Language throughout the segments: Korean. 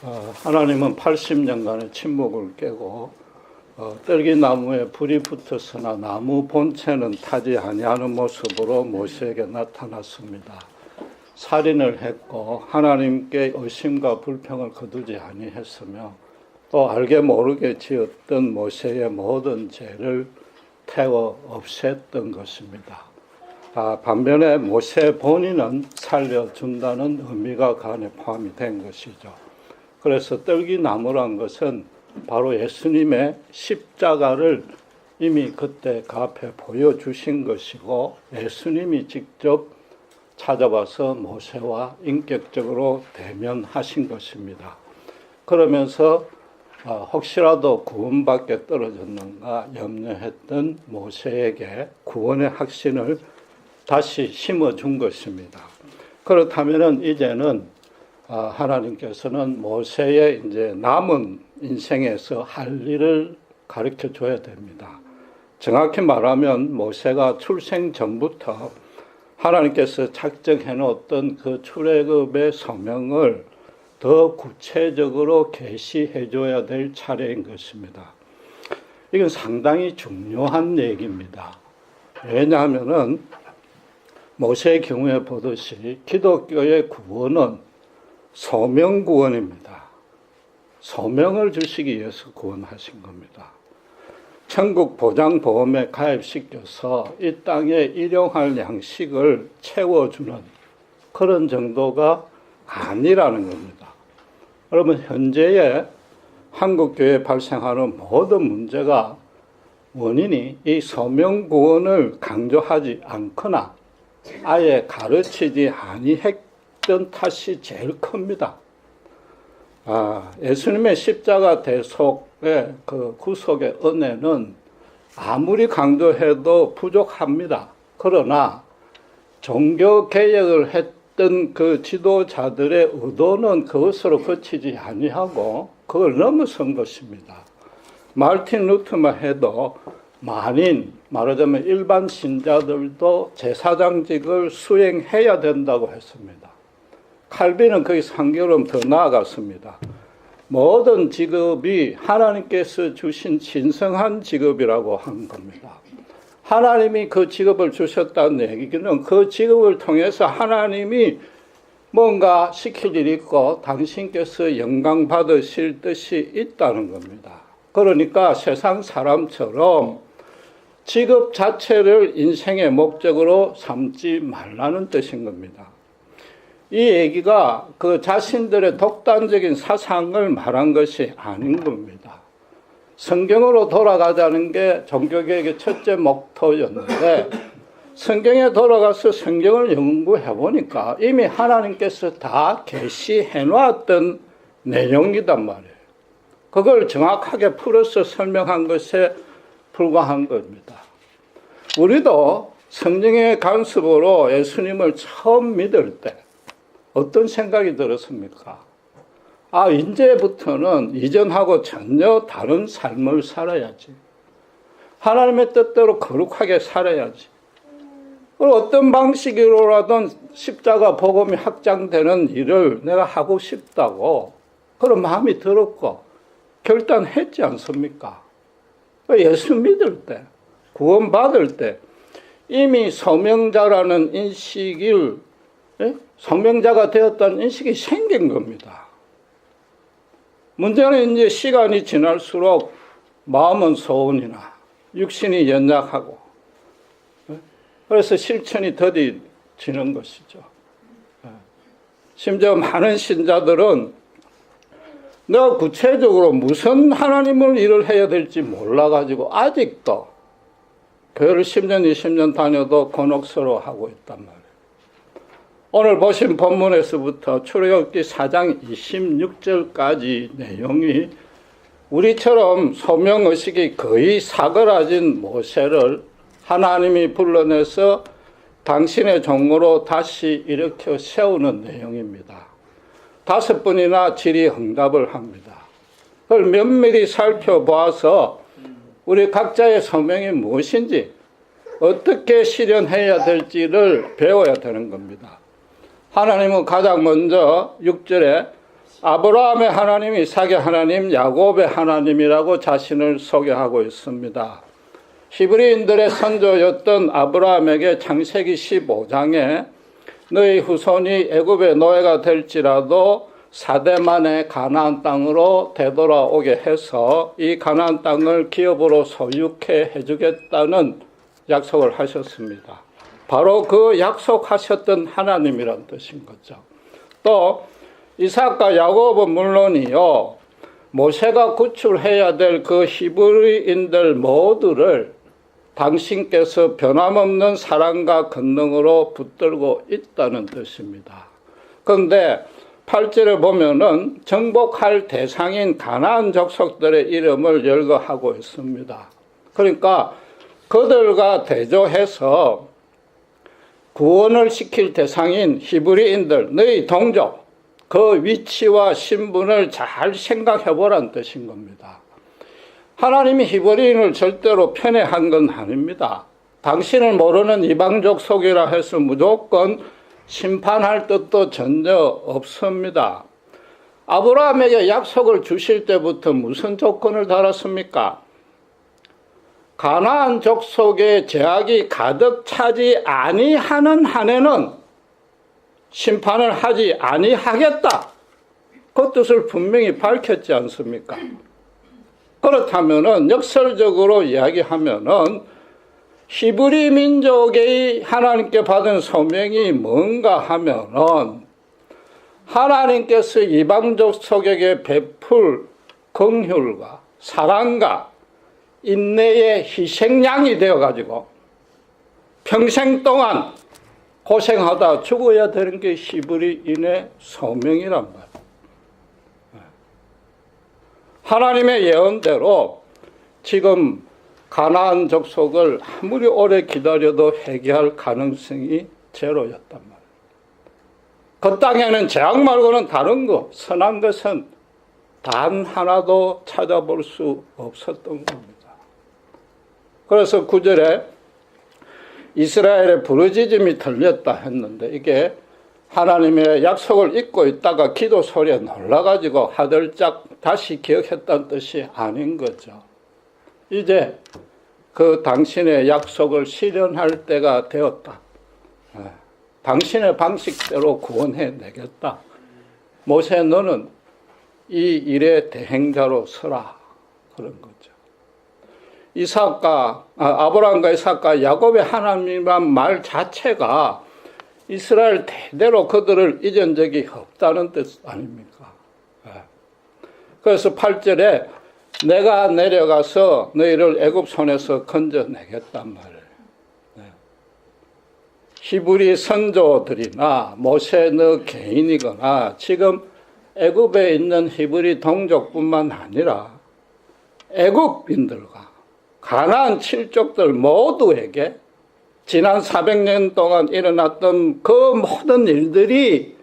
하나님은 80년간의 침묵을 깨고 떨기나무에 불이 붙었으나 나무 본체는 타지 아니하는 모습으로 모세에게 나타났습니다. 살인을 했고 하나님께 의심과 불평을 거두지 아니했으며 또 알게 모르게 지었던 모세의 모든 죄를 태워 없앴던 것입니다. 반면에 모세 본인은 살려준다는 의미가 그 안에 포함이 된 것이죠. 그래서 떨기나무란 것은 바로 예수님의 십자가를 이미 그때 그 앞에 보여주신 것이고 예수님이 직접 찾아와서 모세와 인격적으로 대면하신 것입니다. 그러면서 혹시라도 구원받게 떨어졌는가 염려했던 모세에게 구원의 확신을 다시 심어준 것입니다. 그렇다면 이제는 하나님께서는 모세의 이제 남은 인생에서 할 일을 가르쳐 줘야 됩니다. 정확히 말하면 모세가 출생 전부터 하나님께서 작정해 놓았던 그 출애굽의 소명을 더 구체적으로 계시해 줘야 될 차례인 것입니다. 이건 상당히 중요한 얘기입니다. 왜냐하면은 모세의 경우에 보듯이 기독교의 구원은 소명 구원입니다. 소명을 주시기 위해서 구원하신 겁니다. 천국 보장보험에 가입시켜서 이 땅에 일용할 양식을 채워주는 그런 정도가 아니라는 겁니다. 여러분, 현재의 한국교회에 발생하는 모든 문제가 원인이 이 소명 구원을 강조하지 않거나 아예 가르치지 아니했던 탓이 제일 큽니다. 예수님의 십자가 대속의 그 구속의 은혜는 아무리 강조해도 부족합니다. 그러나 종교개혁을 했던 그 지도자들의 의도는 그것으로 그치지 아니하고 그걸 넘어선 것입니다. 마르틴 루터만 해도 만인, 말하자면 일반 신자들도 제사장직을 수행해야 된다고 했습니다. 칼빈은 거기서 한 걸음 더 나아갔습니다. 모든 직업이 하나님께서 주신 신성한 직업이라고 한 겁니다. 하나님이 그 직업을 주셨다는 얘기는 그 직업을 통해서 하나님이 뭔가 시킬 일이 있고 당신께서 영광 받으실 뜻이 있다는 겁니다. 그러니까 세상 사람처럼 직업 자체를 인생의 목적으로 삼지 말라는 뜻인 겁니다. 이 얘기가 그 자신들의 독단적인 사상을 말한 것이 아닌 겁니다. 성경으로 돌아가자는 게 종교개혁의 첫째 목표였는데 성경에 돌아가서 성경을 연구해 보니까 이미 하나님께서 다 계시해 놨던 내용이단 말이에요. 그걸 정확하게 풀어서 설명한 것에 불과한 겁니다. 우리도 성령의 간섭으로 예수님을 처음 믿을 때 어떤 생각이 들었습니까? 이제부터는 이전하고 전혀 다른 삶을 살아야지. 하나님의 뜻대로 거룩하게 살아야지. 그리고 어떤 방식으로라도 십자가 복음이 확장되는 일을 내가 하고 싶다고 그런 마음이 들었고 결단했지 않습니까? 예수 믿을 때, 구원받을 때 이미 소명자라는 인식을 소명자가 되었다는 인식이 생긴 겁니다. 문제는 이제 시간이 지날수록 마음은 소원이나 육신이 연약하고 그래서 실천이 더디지는 것이죠. 심지어 많은 신자들은 내가 구체적으로 무슨 하나님을 일을 해야 될지 몰라가지고 아직도 교회를 10년, 20년 다녀도 곤혹스러워하고 있단 말이에요. 오늘 보신 본문에서부터 출애굽기 4장 26절까지 내용이 우리처럼 소명의식이 거의 사그라진 모세를 하나님이 불러내서 당신의 종으로 다시 일으켜 세우는 내용입니다. 5번이나 질의응답을 합니다. 그걸 면밀히 살펴보아서 우리 각자의 소명이 무엇인지 어떻게 실현해야 될지를 배워야 되는 겁니다. 하나님은 가장 먼저 6절에 아브라함의 하나님, 이삭의 하나님, 야곱의 하나님이라고 자신을 소개하고 있습니다. 히브리인들의 선조였던 아브라함에게 창세기 15장에 너희 후손이 애굽의 노예가 될지라도 4대 만에 가나안 땅으로 되돌아오게 해서 이 가나안 땅을 기업으로 소유케 해주겠다는 약속을 하셨습니다. 바로 그 약속하셨던 하나님이란 뜻인 거죠. 또 이삭과 야곱은 물론이요, 모세가 구출해야 될 그 히브리인들 모두를 당신께서 변함없는 사랑과 권능으로 붙들고 있다는 뜻입니다. 그런데 8절에 보면은 정복할 대상인 가나안 족속들의 이름을 열거하고 있습니다. 그러니까 그들과 대조해서 구원을 시킬 대상인 히브리인들, 너희 동족, 그 위치와 신분을 잘 생각해 보라는 뜻인 겁니다. 하나님이 히브리인을 절대로 편애한 건 아닙니다. 당신을 모르는 이방족 속이라 해서 무조건 심판할 뜻도 전혀 없습니다. 아브라함에게 약속을 주실 때부터 무슨 조건을 달았습니까? 가나안 족속의 제약이 가득 차지 아니하는 한에는 심판을 하지 아니하겠다. 그 뜻을 분명히 밝혔지 않습니까? 그렇다면은 역설적으로 이야기하면은 히브리 민족의 하나님께 받은 소명이 뭔가 하면은 하나님께서 이방족 속에게 베풀 긍휼과 사랑과 인내의 희생양이 되어가지고 평생 동안 고생하다 죽어야 되는 게 히브리인의 소명이란 말이에요. 하나님의 예언대로 지금 가나안 족속을 아무리 오래 기다려도 회개할 가능성이 제로였단 말이에요. 그 땅에는 재앙 말고는 다른 거, 선한 것은 단 하나도 찾아볼 수 없었던 겁니다. 그래서 9절에 이스라엘의 부르짖음이 들렸다 했는데 이게 하나님의 약속을 잊고 있다가 기도 소리에 놀라가지고 하들짝 다시 기억했다는 뜻이 아닌 거죠. 이제 그 당신의 약속을 실현할 때가 되었다. 당신의 방식대로 구원해내겠다. 모세 너는 이 일의 대행자로 서라. 그런 거죠. 아브라함과 이삭과 야곱의 하나님이란 말 자체가 이스라엘 대대로 그들을 잊은 적이 없다는 뜻 아닙니까? 그래서 8절에 내가 내려가서 너희를 애굽 손에서 건져내겠단 말이에요. 히브리 선조들이나 모세 너 개인이거나 지금 애굽에 있는 히브리 동족뿐만 아니라 애굽인들과 가나안 칠족들 모두에게 지난 400년 동안 일어났던 그 모든 일들이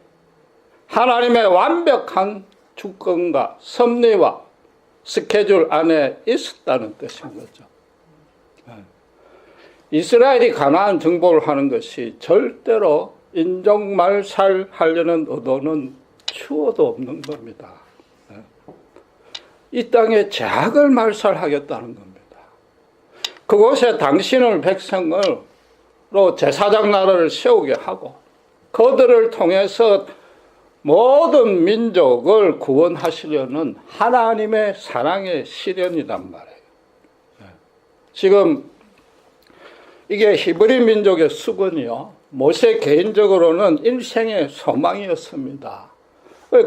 하나님의 완벽한 주권과 섭리와 스케줄 안에 있었다는 뜻인 거죠. 이스라엘이 가나안 정복을 하는 것이 절대로 인종말살하려는 의도는 추호도 없는 겁니다. 이 땅에 제약을 말살하겠다는 겁니다. 그곳에 당신을 백성으로 제사장 나라를 세우게 하고 그들을 통해서 모든 민족을 구원하시려는 하나님의 사랑의 실현이란 말이에요. 지금 이게 히브리 민족의 수건이요. 모세 개인적으로는 일생의 소망이었습니다.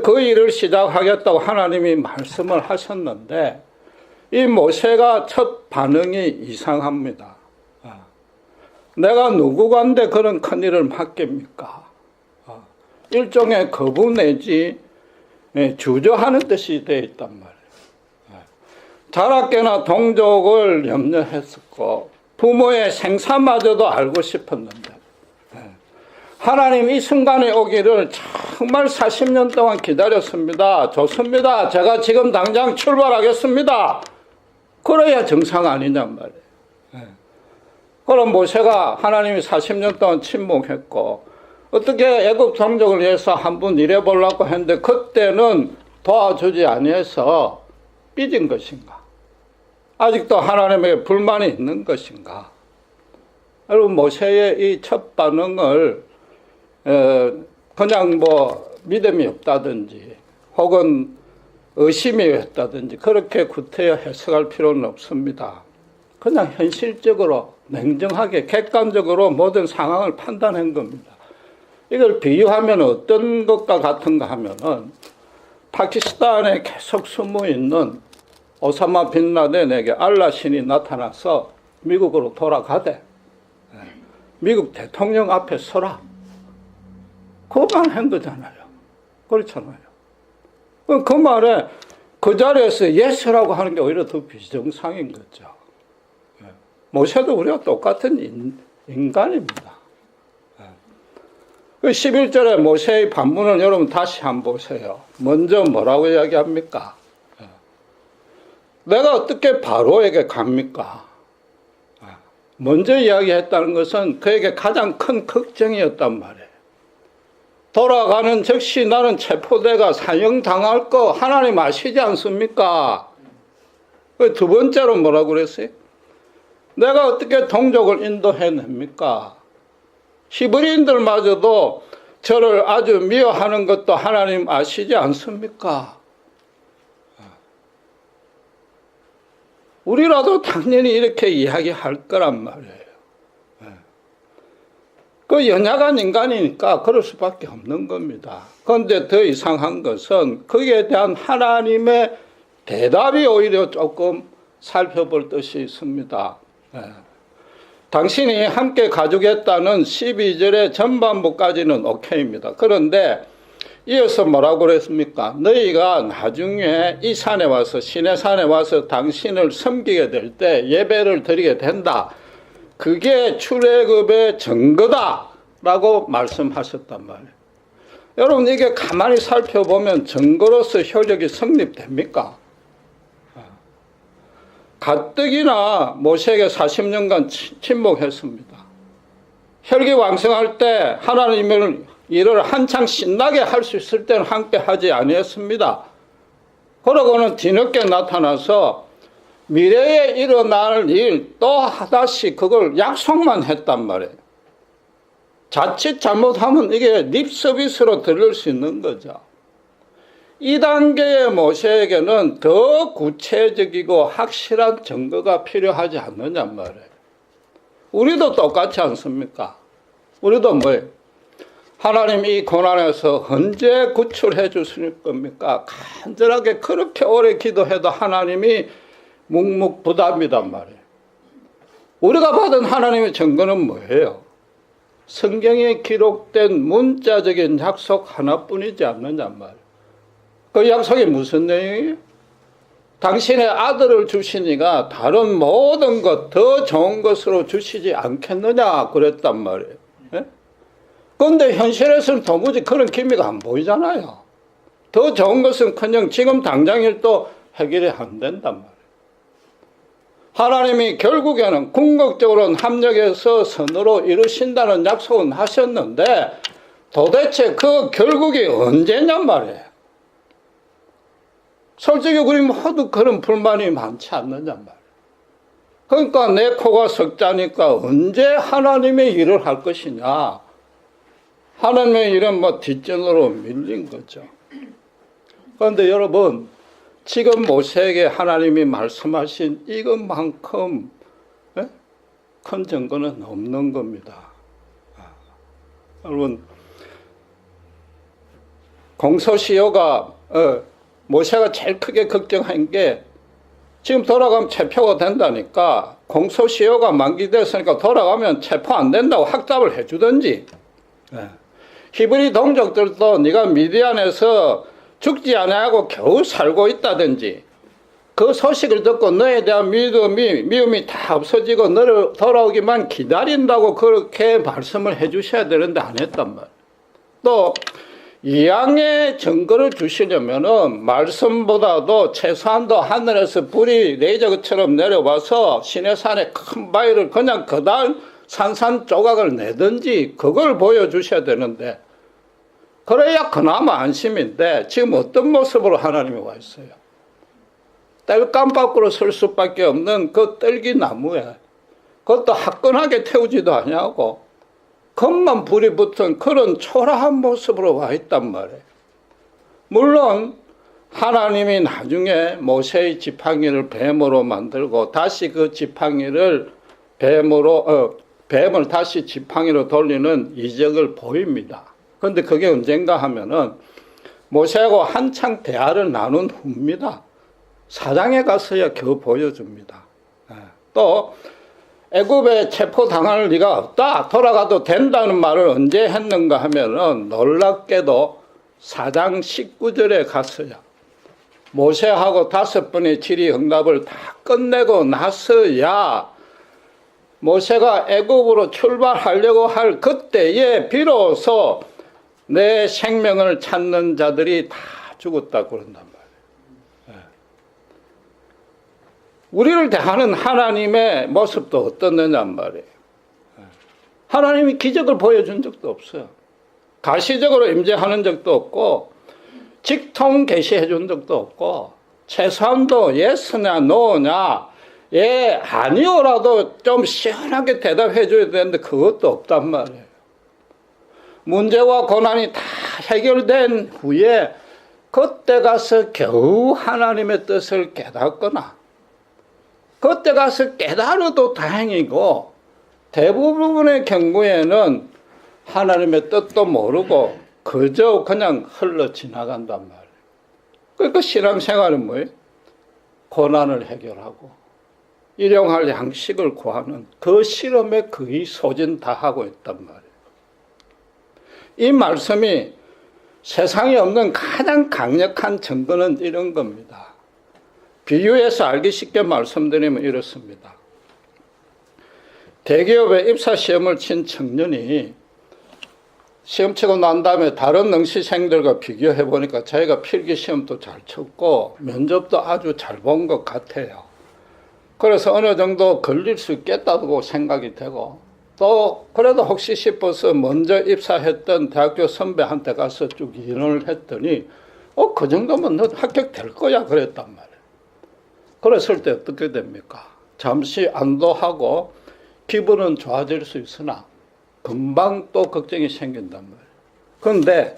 그 일을 시작하겠다고 하나님이 말씀을 하셨는데 이 모세가 첫 반응이 이상합니다. 내가 누구간데 그런 큰일을 맡깁니까? 일종의 거부 내지 주저하는 뜻이 되어 있단 말이에요. 자라깨나 동족을 염려했었고 부모의 생사마저도 알고 싶었는데 하나님 이 순간에 오기를 정말 40년 동안 기다렸습니다. 좋습니다. 제가 지금 당장 출발하겠습니다. 그래야 정상 아니냔 말이에요. 그럼 모세가 하나님이 40년 동안 침묵했고 어떻게 애국 동족을 위해서 한번 일해보려고 했는데 그때는 도와주지 아니해서 삐진 것인가? 아직도 하나님에게 불만이 있는 것인가? 여러분, 모세의 이 첫 반응을 그냥 뭐 믿음이 없다든지 혹은 의심이 없다든지 그렇게 구태여 해석할 필요는 없습니다. 그냥 현실적으로 냉정하게 객관적으로 모든 상황을 판단한 겁니다. 이걸 비유하면 어떤 것과 같은가 하면은 파키스탄에 계속 숨어 있는 오사마 빈 라덴에게 알라 신이 나타나서 미국으로 돌아가되 미국 대통령 앞에 서라. 그만 한 거잖아요. 그렇잖아요. 그 말에 그 자리에서 예스라고 하는 게 오히려 더 비정상인 거죠. 모세도 우리가 똑같은 인간입니다. 그 11절에 모세의 반문을 여러분 다시 한번 보세요. 먼저 뭐라고 이야기합니까? 내가 어떻게 바로에게 갑니까? 먼저 이야기했다는 것은 그에게 가장 큰 걱정이었단 말이에요. 돌아가는 즉시 나는 체포돼가 사형당할 거 하나님 아시지 않습니까? 두 번째로 뭐라고 그랬어요? 내가 어떻게 동족을 인도해냅니까? 히브리인들마저도 저를 아주 미워하는 것도 하나님 아시지 않습니까? 우리라도 당연히 이렇게 이야기할 거란 말이에요. 그 연약한 인간이니까 그럴 수밖에 없는 겁니다. 그런데 더 이상한 것은 거기에 대한 하나님의 대답이 오히려 조금 살펴볼 뜻이 있습니다. 당신이 함께 가주겠다는 12절의 전반부까지는 오케이입니다. 그런데 이어서 뭐라고 그랬습니까? 너희가 나중에 이 산에 와서 시내산에 와서 당신을 섬기게 될 때 예배를 드리게 된다. 그게 출애굽의 증거다 라고 말씀하셨단 말이에요. 여러분, 이게 가만히 살펴보면 증거로서 효력이 성립됩니까? 가뜩이나 모세에게 40년간 침묵했습니다. 혈기왕성할 때 하나님의 일을 한창 신나게 할 수 있을 때는 함께 하지 아니했습니다. 그러고는 뒤늦게 나타나서 미래에 일어날 일 또 하다시 그걸 약속만 했단 말이에요. 자칫 잘못하면 이게 립서비스로 들릴 수 있는 거죠. 이 단계의 모세에게는 더 구체적이고 확실한 증거가 필요하지 않느냐 말이에요. 우리도 똑같지 않습니까? 우리도 뭐예요? 하나님 이 고난에서 언제 구출해 주실 겁니까? 간절하게 그렇게 오래 기도해도 하나님이 묵묵부답이단 말이에요. 우리가 받은 하나님의 증거는 뭐예요? 성경에 기록된 문자적인 약속 하나뿐이지 않느냐 말이에요. 그 약속이 무슨 내용이에요? 당신의 아들을 주시니가 다른 모든 것 더 좋은 것으로 주시지 않겠느냐 그랬단 말이에요. 그런데 현실에서는 도무지 그런 기미가 안 보이잖아요. 더 좋은 것은커녕 지금 당장일도 해결이 안 된단 말이에요. 하나님이 결국에는 궁극적으로는 합력해서 선으로 이루신다는 약속은 하셨는데 도대체 그 결국이 언제냔 말이에요. 솔직히 우리 모두 그런 불만이 많지 않느냔 말이에요. 그러니까 내 코가 석자니까 언제 하나님의 일을 할 것이냐. 하나님의 일은 뭐 뒷전으로 밀린 거죠. 그런데 여러분, 지금 모세에게 하나님이 말씀하신 이것만큼 큰 증거는 없는 겁니다. 여러분, 공소시효가 모세가 제일 크게 걱정한 게 지금 돌아가면 체포가 된다니까 공소시효가 만기됐으니까 돌아가면 체포 안 된다고 확답을 해주든지 히브리 동족들도 네가 미디안에서 죽지 않아하고 겨우 살고 있다든지 그 소식을 듣고 너에 대한 미움이 다 없어지고 너를 돌아오기만 기다린다고 그렇게 말씀을 해 주셔야 되는데 안 했단 말이에요. 또 이양의 증거를 주시려면은 말씀보다도 최소한도 하늘에서 불이 레이저처럼 내려와서 시내산에 큰 바위를 그냥 그달 산산조각을 내든지 그걸 보여주셔야 되는데, 그래야 그나마 안심인데 지금 어떤 모습으로 하나님이 와 있어요? 땔감 밖으로 설 수밖에 없는 그 뜰기나무에, 그것도 화끈하게 태우지도 아니하고 겉만 불이 붙은 그런 초라한 모습으로 와 있단 말이에요. 물론 하나님이 나중에 모세의 지팡이를 뱀으로 만들고 다시 그 지팡이를 뱀을 다시 지팡이로 돌리는 이적을 보입니다. 그런데 그게 언젠가 하면은 모세하고 한창 대화를 나눈 후입니다. 사장에 가서야 겨우 보여줍니다. 또 애굽에 체포당할 리가 없다, 돌아가도 된다는 말을 언제 했는가 하면은 놀랍게도 4장 19절에 가서야 모세하고 5번의 질의응답을 다 끝내고 나서야 모세가 애굽으로 출발하려고 할 그때에 비로소 내 생명을 찾는 자들이 다 죽었다고 그런단 말이에요. 우리를 대하는 하나님의 모습도 어떻느냔 말이에요. 하나님이 기적을 보여준 적도 없어요. 가시적으로 임재하는 적도 없고 직통 계시해 준 적도 없고, 최소한도 예스냐 노냐, 예 아니오라도 좀 시원하게 대답해 줘야 되는데 그것도 없단 말이에요. 문제와 고난이 다 해결된 후에 그때 가서 겨우 하나님의 뜻을 깨닫거나, 그때 가서 깨달아도 다행이고, 대부분의 경우에는 하나님의 뜻도 모르고 그저 그냥 흘러 지나간단 말이에요. 그러니까 신앙생활은 뭐예요? 고난을 해결하고 일용할 양식을 구하는 그 실험에 거의 소진 다 하고 있단 말이에요. 이 말씀이 세상에 없는 가장 강력한 증거는 이런 겁니다. 비유해서 알기 쉽게 말씀드리면 이렇습니다. 대기업에 입사시험을 친 청년이 시험 치고 난 다음에 다른 능시생들과 비교해 보니까 자기가 필기시험도 잘 쳤고 면접도 아주 잘 본 것 같아요. 그래서 어느 정도 걸릴 수 있겠다고 생각이 되고, 또 그래도 혹시 싶어서 먼저 입사했던 대학교 선배한테 가서 쭉 의논을 했더니 그 정도면 너 합격될 거야 그랬단 말이에요. 그랬을 때 어떻게 됩니까? 잠시 안도하고 기분은 좋아질 수 있으나 금방 또 걱정이 생긴단 말이에요. 그런데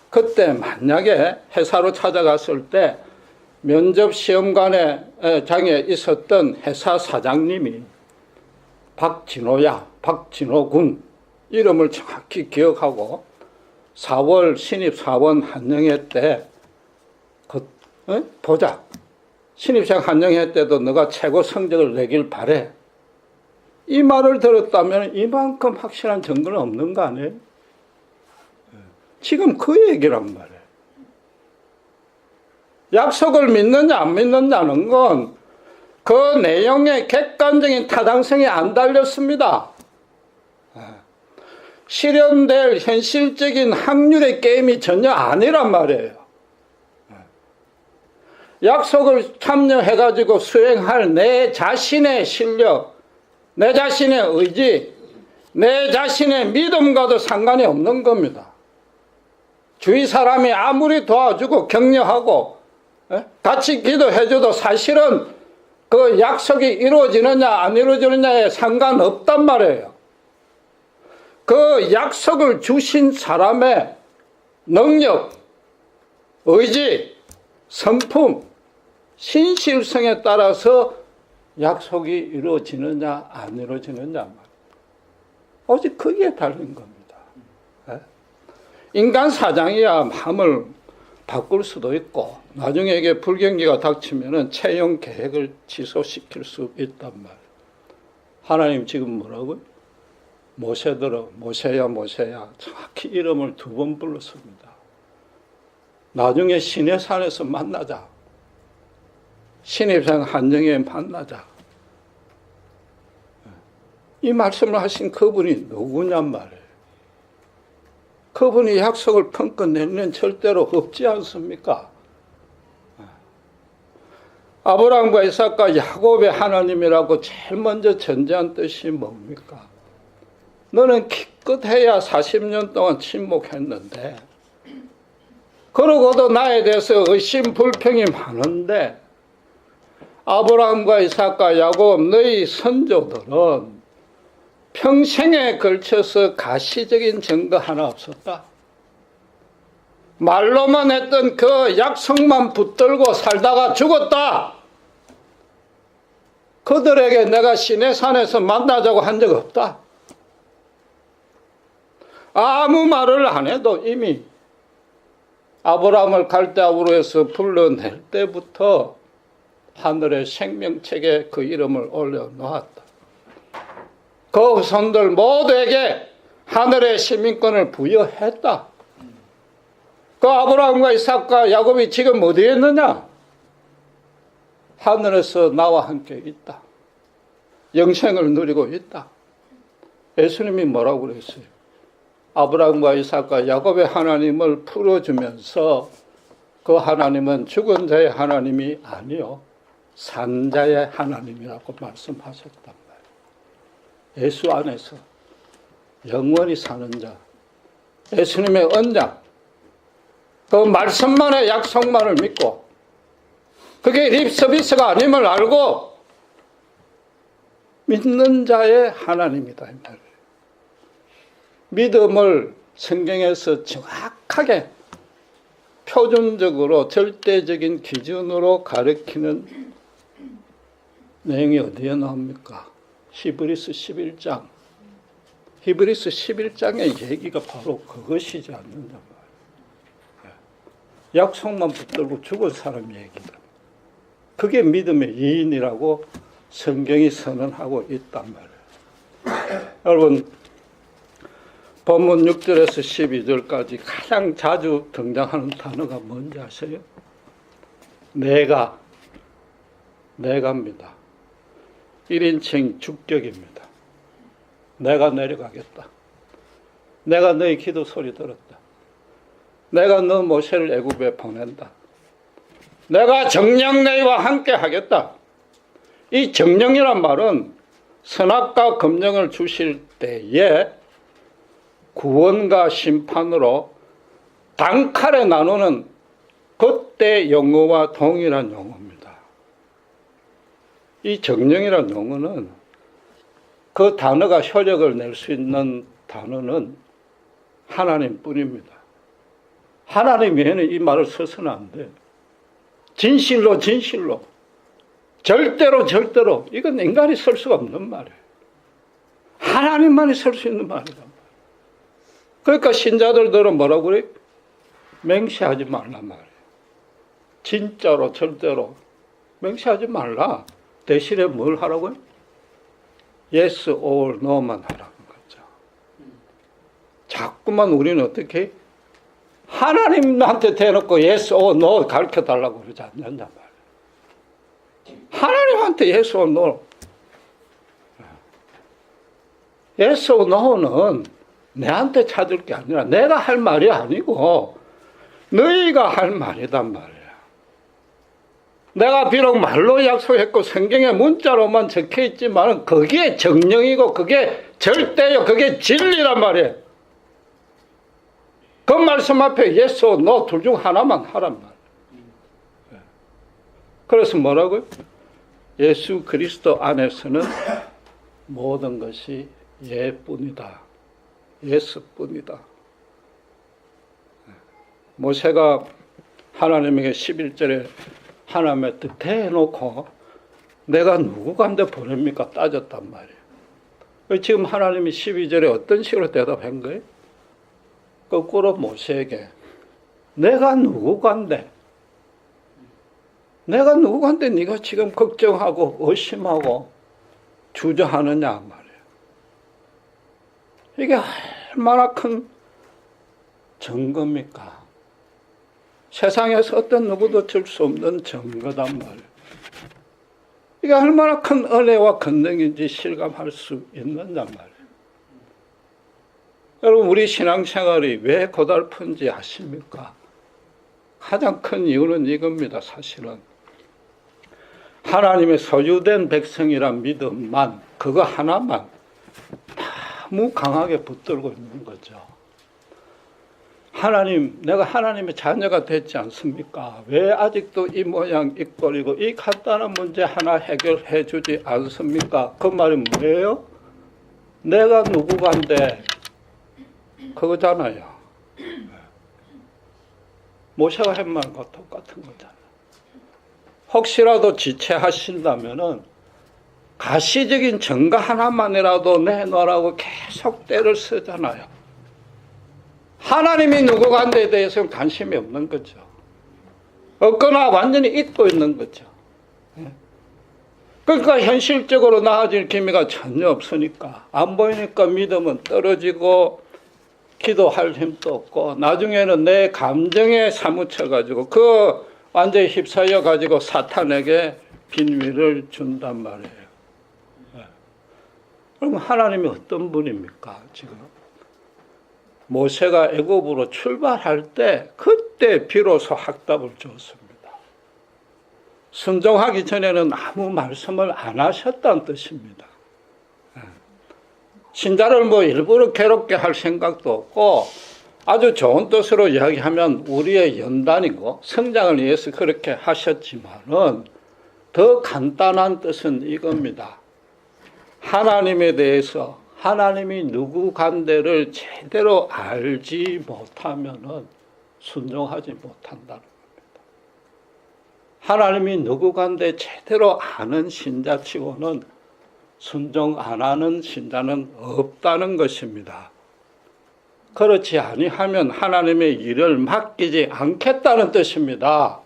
그때 만약에 회사로 찾아갔을 때 면접 시험관에 장에 있었던 회사 사장님이 박진호야, 박진호군 이름을 정확히 기억하고 4월 신입사원 한영회 때 보자, 신입생 한영회 때도 너가 최고 성적을 내길 바래, 이 말을 들었다면 이만큼 확실한 증거는 없는 거 아니에요? 지금 그 얘기란 말이에요. 약속을 믿느냐 안 믿느냐는 건 그 내용의 객관적인 타당성이 안 달렸습니다. 실현될 현실적인 확률의 게임이 전혀 아니란 말이에요. 약속을 참여해가지고 수행할 내 자신의 실력, 내 자신의 의지, 내 자신의 믿음과도 상관이 없는 겁니다. 주위 사람이 아무리 도와주고 격려하고 같이 기도해줘도 사실은 그 약속이 이루어지느냐 안 이루어지느냐에 상관없단 말이에요. 그 약속을 주신 사람의 능력, 의지, 성품, 신실성에 따라서 약속이 이루어지느냐 안 이루어지느냐, 오직 거기에 달린 겁니다. 인간 사장이야 마음을 바꿀 수도 있고 나중에 이게 불경기가 닥치면은 채용 계획을 취소시킬 수 있단 말이에요. 하나님 지금 뭐라고요? 모세더러 모세야 모세야 정확히 이름을 2번 불렀습니다. 나중에 시내산에서 만나자, 신입생 한영에 만나자, 이 말씀을 하신 그분이 누구냔 말이에요. 그분이 약속을 펑긋 내는 절대로 없지 않습니까? 아브라함과 이삭과 야곱의 하나님이라고 제일 먼저 전제한 뜻이 뭡니까? 너는 기껏해야 40년 동안 침묵했는데 그러고도 나에 대해서 의심 불평이 많은데 아브라함과 이삭과 야곱 너희 선조들은 평생에 걸쳐서 가시적인 증거 하나 없었다. 말로만 했던 그 약속만 붙들고 살다가 죽었다. 그들에게 내가 시내산에서 만나자고 한 적 없다. 아무 말을 안 해도 이미 아브라함을 갈대아우르에서 불러낼 때부터 하늘의 생명책에 그 이름을 올려놓았다. 그 후손들 모두에게 하늘의 시민권을 부여했다. 그 아브라함과 이삭과 야곱이 지금 어디에 있느냐? 하늘에서 나와 함께 있다. 영생을 누리고 있다. 예수님이 뭐라고 그랬어요? 아브라함과 이삭과 야곱의 하나님을 풀어주면서 그 하나님은 죽은 자의 하나님이 아니요 산 자의 하나님이라고 말씀하셨단 말이에요. 예수 안에서 영원히 사는 자, 예수님의 언약, 그 말씀만의 약속만을 믿고 그게 립서비스가 아님을 알고 믿는 자의 하나님이다 이 말이에요. 믿음을 성경에서 정확하게 표준적으로 절대적인 기준으로 가르치는 내용이 어디에 나옵니까? 히브리서 11장. 히브리서 11장의 얘기가 바로 그것이지 않는단 말이에요. 약속만 붙들고 죽은 사람 얘기다. 그게 믿음의 이인이라고 성경이 선언하고 있단 말이에요. 여러분, 본문 6절에서 12절까지 가장 자주 등장하는 단어가 뭔지 아세요? 내가입니다. 1인칭 주격입니다. 내가 내려가겠다. 내가 너희 기도 소리 들었다. 내가 너 모세를 애굽에 보낸다. 내가 정녕 너희와 함께 하겠다. 이 정령이란 말은 선악과 검령을 주실 때에 구원과 심판으로 단칼에 나누는 그때 용어와 동일한 용어입니다. 이 정령이란 용어는 그 단어가 효력을 낼 수 있는 단어는 하나님뿐입니다. 하나님 외에는 이 말을 써서는 안 돼요. 진실로 절대로 이건 인간이 쓸 수가 없는 말이에요. 하나님만이 쓸 수 있는 말이다. 그러니까 신자들은 뭐라고 그래요? 맹세하지 말란 말이에요. 진짜로 절대로 맹세하지 말라. 대신에 뭘 하라고요? Yes or no만 하라는 거죠. 자꾸만 우리는 어떻게 하나님한테 대놓고 yes or no 가르쳐달라고 그러지 않는단 말이에요. 하나님한테 yes or no. yes or no는 내한테 찾을 게 아니라 내가 할 말이 아니고 너희가 할 말이단 말이야. 내가 비록 말로 약속했고 성경에 문자로만 적혀있지만 그게 정령이고 그게 절대요. 그게 진리란 말이에요. 그 말씀 앞에 yes or no 둘 중 하나만 하란 말이에요. 그래서 뭐라고요? 예수 그리스도 안에서는 모든 것이 예뿐이다. 예수뿐이다. 모세가 하나님에게 11절에 하나님의 뜻 대놓고 내가 누구한테 보냅니까? 따졌단 말이에요. 지금 하나님이 12절에 어떤 식으로 대답한 거예요? 거꾸로 모세에게 내가 누구간데 네가 지금 걱정하고 의심하고 주저하느냐 말이에요. 이게 얼마나 큰 증거입니까? 세상에서 어떤 누구도 줄 수 없는 증거단 말이에요. 이게 얼마나 큰 은혜와 권능인지 실감할 수 있는단 말이에요. 여러분, 우리 신앙생활이 왜 고달픈지 아십니까? 가장 큰 이유는 이겁니다. 사실은 하나님의 소유된 백성이란 믿음만, 그거 하나만 다 너무 강하게 붙들고 있는 거죠. 하나님, 내가 하나님의 자녀가 됐지 않습니까? 왜 아직도 이 모양 이 꼴이고 이 간단한 문제 하나 해결해 주지 않습니까? 그 말이 뭐예요? 내가 누구간데 그거잖아요. 모세가 한 말과 똑같은 거잖아요. 혹시라도 지체하신다면은 가시적인 증거 하나만이라도 내놓으라고 계속 때를 쓰잖아요. 하나님이 누구간데에 대해서는 관심이 없는 거죠. 없거나 완전히 잊고 있는 거죠. 그러니까 현실적으로 나아질 기미가 전혀 없으니까, 안 보이니까 믿음은 떨어지고 기도할 힘도 없고, 나중에는 내 감정에 사무쳐가지고 그 완전히 휩싸여가지고 사탄에게 빈위를 준단 말이에요. 그럼 하나님이 어떤 분입니까? 지금 모세가 애굽으로 출발할 때 그때 비로소 확답을 줬습니다. 순종하기 전에는 아무 말씀을 안 하셨다는 뜻입니다. 신자를 뭐 일부러 괴롭게 할 생각도 없고, 아주 좋은 뜻으로 이야기하면 우리의 연단이고 성장을 위해서 그렇게 하셨지만은 더 간단한 뜻은 이겁니다. 하나님에 대해서, 하나님이 누구간데를 제대로 알지 못하면은 순종하지 못한다는 겁니다. 하나님이 누구간데 제대로 아는 신자치고는 순종 안 하는 신자는 없다는 것입니다. 그렇지 아니하면 하나님의 일을 맡기지 않겠다는 뜻입니다.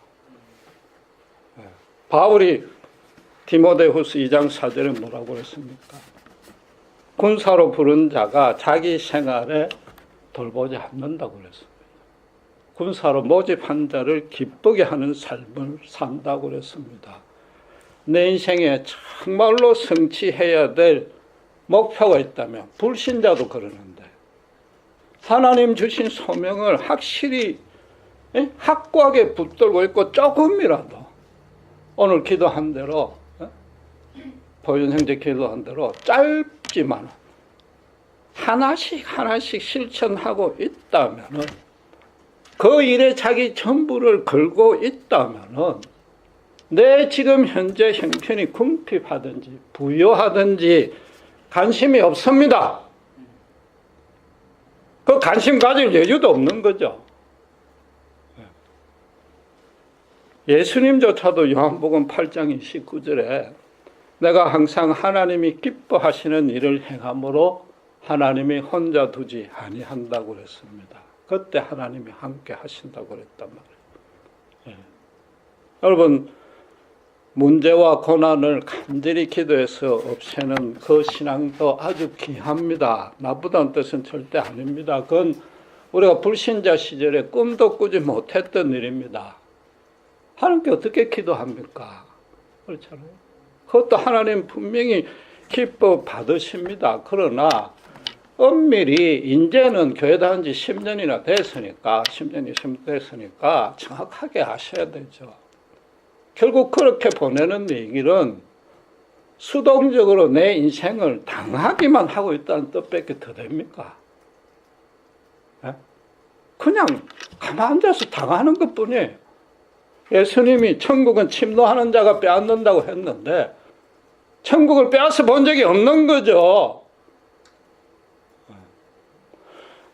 바울이 디모데후서 2장 4절에 뭐라고 했습니까? 군사로 부른 자가 자기 생활에 돌보지 않는다고 그랬습니다. 군사로 모집한 자를 기쁘게 하는 삶을 산다고 그랬습니다. 내 인생에 정말로 성취해야 될 목표가 있다면, 불신자도 그러는데 하나님 주신 소명을 확실히 확고하게 붙들고 있고, 조금이라도 오늘 기도한 대로, 보현 형제 기도한 대로 짧지만 하나씩 실천하고 있다면은, 그 일에 자기 전부를 걸고 있다면은 내 지금 현재 형편이 궁핍하든지 부유하든지 관심이 없습니다. 그 관심 가질 여유도 없는 거죠. 예수님조차도 요한복음 8장 29절에 내가 항상 하나님이 기뻐하시는 일을 행함으로 하나님이 혼자 두지 아니한다고 그랬습니다. 그때 하나님이 함께 하신다고 그랬단 말이에요. 여러분, 문제와 고난을 간절히 기도해서 없애는 그 신앙도 아주 귀합니다. 나쁘다는 뜻은 절대 아닙니다. 그건 우리가 불신자 시절에 꿈도 꾸지 못했던 일입니다. 하나님께 어떻게 기도합니까? 그렇잖아요. 그것도 하나님 분명히 기뻐 받으십니다. 그러나 엄밀히 이제는 교회 다닌 지 10년이나 됐으니까, 10년, 20년 됐으니까 정확하게 아셔야 되죠. 결국 그렇게 보내는 얘기는 수동적으로 내 인생을 당하기만 하고 있다는 뜻밖에 더 됩니까? 그냥 가만 앉아서 당하는 것뿐이에요. 예수님이 천국은 침노하는 자가 빼앗는다고 했는데 천국을 빼앗아 본 적이 없는 거죠.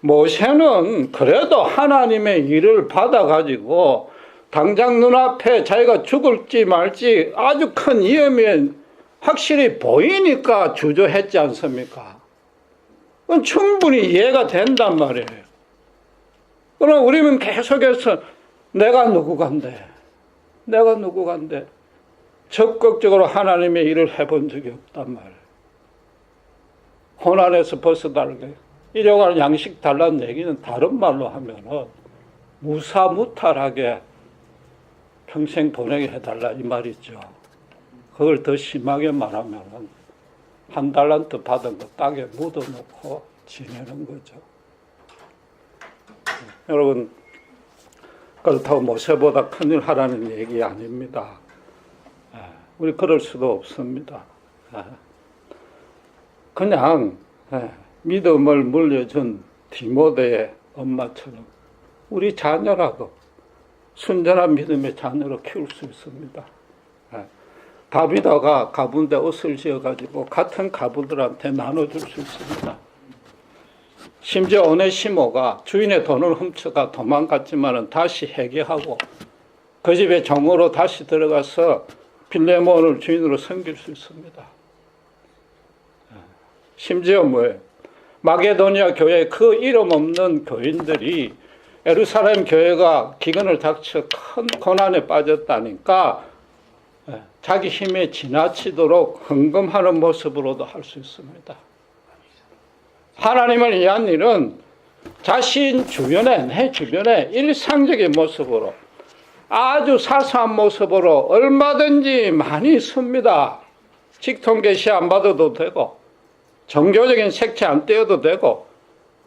모세는 그래도 하나님의 일을 받아가지고 당장 눈앞에 자기가 죽을지 말지 아주 큰 위험이 확실히 보이니까 주저했지 않습니까? 그건 충분히 이해가 된단 말이에요. 그러나 우리는 계속해서 내가 누구간데 적극적으로 하나님의 일을 해본 적이 없단 말이에요. 고난에서 벗어달게, 일용할 양식 달라는 얘기는 다른 말로 하면은 무사무탈하게 평생 보내게 해달라 이 말이죠. 그걸 더 심하게 말하면은 한 달란트 받은 거 땅에 묻어놓고 지내는 거죠. 여러분, 그렇다고 모세보다 큰일 하라는 얘기 아닙니다. 우리 그럴 수도 없습니다. 그냥 믿음을 물려준 디모데의 엄마처럼 우리 자녀라도 순전한 믿음의 자녀로 키울 수 있습니다. 다비다가 가부인데 옷을 지어가지고 같은 가부들한테 나눠줄 수 있습니다. 심지어 오네시모가 주인의 돈을 훔쳐가 도망갔지만은 다시 회개하고 그 집에 종으로 다시 들어가서 빌레몬을 주인으로 섬길 수 있습니다. 심지어 뭐예요? 마게도니아 교회 그 이름 없는 교인들이 예루살렘 교회가 기근을 닥쳐 큰 고난에 빠졌다니까 자기 힘에 지나치도록 헌금하는 모습으로도 할 수 있습니다. 하나님을 위한 일은 자신 주변에, 내 주변에 일상적인 모습으로 아주 사소한 모습으로 얼마든지 많이 씁니다. 직통 계시 안 받아도 되고 종교적인 색채 안 떼어도 되고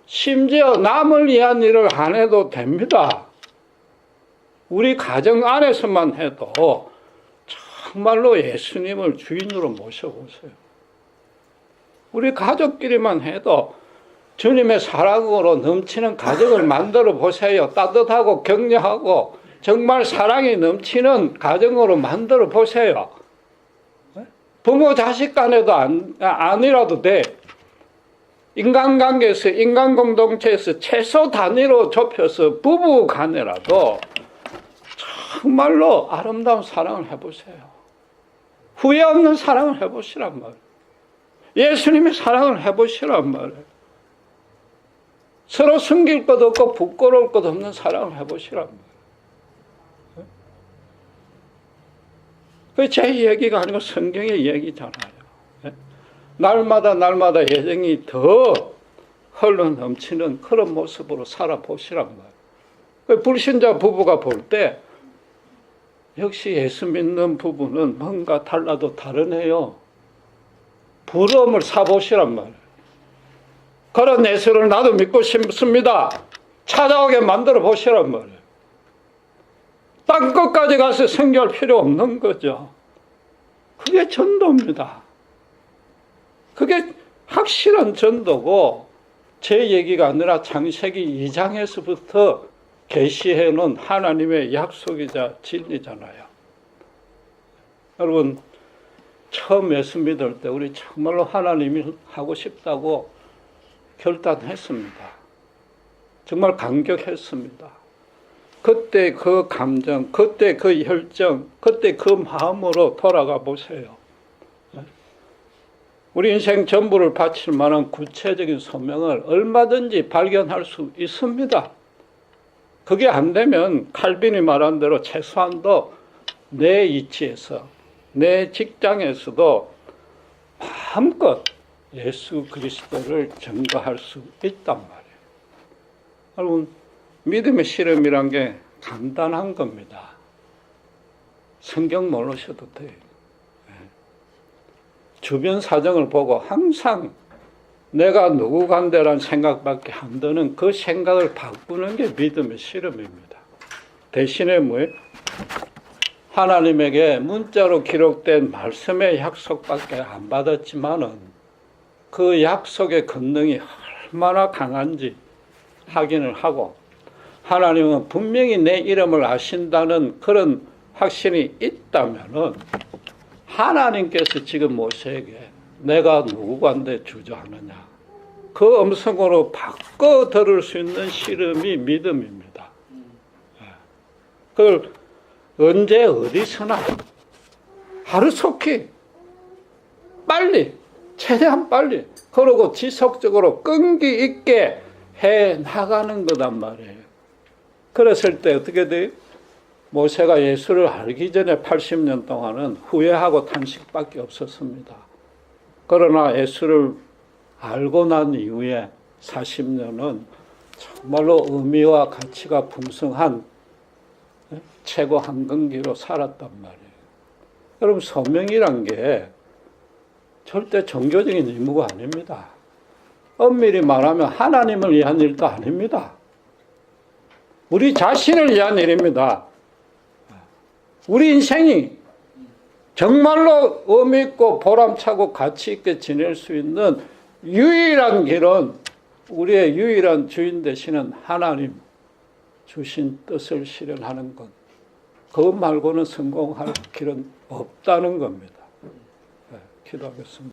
심지어 남을 위한 일을 안 해도 됩니다. 우리 가정 안에서만 해도 정말로 예수님을 주인으로 모셔보세요. 우리 가족끼리만 해도 주님의 사랑으로 넘치는 가정을 만들어 보세요. 따뜻하고 격려하고 정말 사랑이 넘치는 가정으로 만들어 보세요. 부모 자식 간에도 아니라도 돼. 인간관계에서 인간공동체에서 최소 단위로 좁혀서 부부 간에라도 정말로 아름다운 사랑을 해보세요. 후회 없는 사랑을 해보시란 말이에요. 예수님의 사랑을 해보시란 말이에요. 서로 숨길 것 없고 부끄러울 것 없는 사랑을 해보시란 말이에요. 그게 제 얘기가 아니고 성경의 얘기잖아요. 날마다 예정이 더 흘러 넘치는 그런 모습으로 살아보시란 말이에요. 불신자 부부가 볼 때 역시 예수 믿는 부부는 뭔가 달라도 다르네요. 부러움을 사보시란 말이에요. 그런 예수를 나도 믿고 싶습니다. 찾아오게 만들어 보시란 말이에요. 땅 끝까지 가서 선교할 필요 없는 거죠. 그게 전도입니다. 그게 확실한 전도고 제 얘기가 아니라 창세기 2장에서부터 계시해 놓은 하나님의 약속이자 진리잖아요. 여러분 처음 예수 믿을 때 우리 정말로 하나님이 하고 싶다고 결단했습니다. 정말 감격했습니다. 그때 그 감정, 그때 그 혈정, 그때 그 마음으로 돌아가 보세요. 우리 인생 전부를 바칠 만한 구체적인 소명을 얼마든지 발견할 수 있습니다. 그게 안 되면 칼빈이 말한 대로 최소한도 내 위치에서, 내 직장에서도 마음껏 예수 그리스도를 증거할 수 있단 말이에요. 여러분, 믿음의 실험이란 게 간단한 겁니다. 성경 모르셔도 돼요. 주변 사정을 보고 항상 내가 누구 간다라는 생각밖에 안 드는 그 생각을 바꾸는 게 믿음의 실험입니다. 대신에 뭐예요? 하나님에게 문자로 기록된 말씀의 약속밖에 안 받았지만은 그 약속의 권능이 얼마나 강한지 확인을 하고 하나님은 분명히 내 이름을 아신다는 그런 확신이 있다면은 하나님께서 지금 모세에게 내가 누구간데 주저하느냐 그 음성으로 바꿔 들을 수 있는 실험이 믿음입니다. 그걸 언제 어디서나 하루속히 빨리 최대한 빨리 그러고 지속적으로 끈기 있게 해 나가는 거단 말이에요. 그랬을 때 어떻게 돼요? 모세가 예수를 알기 전에 80년 동안은 후회하고 탄식밖에 없었습니다. 그러나 예수를 알고 난 이후에 40년은 정말로 의미와 가치가 풍성한 최고 한근기로 살았단 말이에요. 여러분, 소명이란 게 절대 종교적인 의무가 아닙니다. 엄밀히 말하면 하나님을 위한 일도 아닙니다. 우리 자신을 위한 일입니다. 우리 인생이 정말로 의미 있고 보람차고 가치 있게 지낼 수 있는 유일한 길은 우리의 유일한 주인 되시는 하나님 주신 뜻을 실현하는 것. 그것 말고는 성공할 길은 없다는 겁니다. 네, 기도하겠습니다.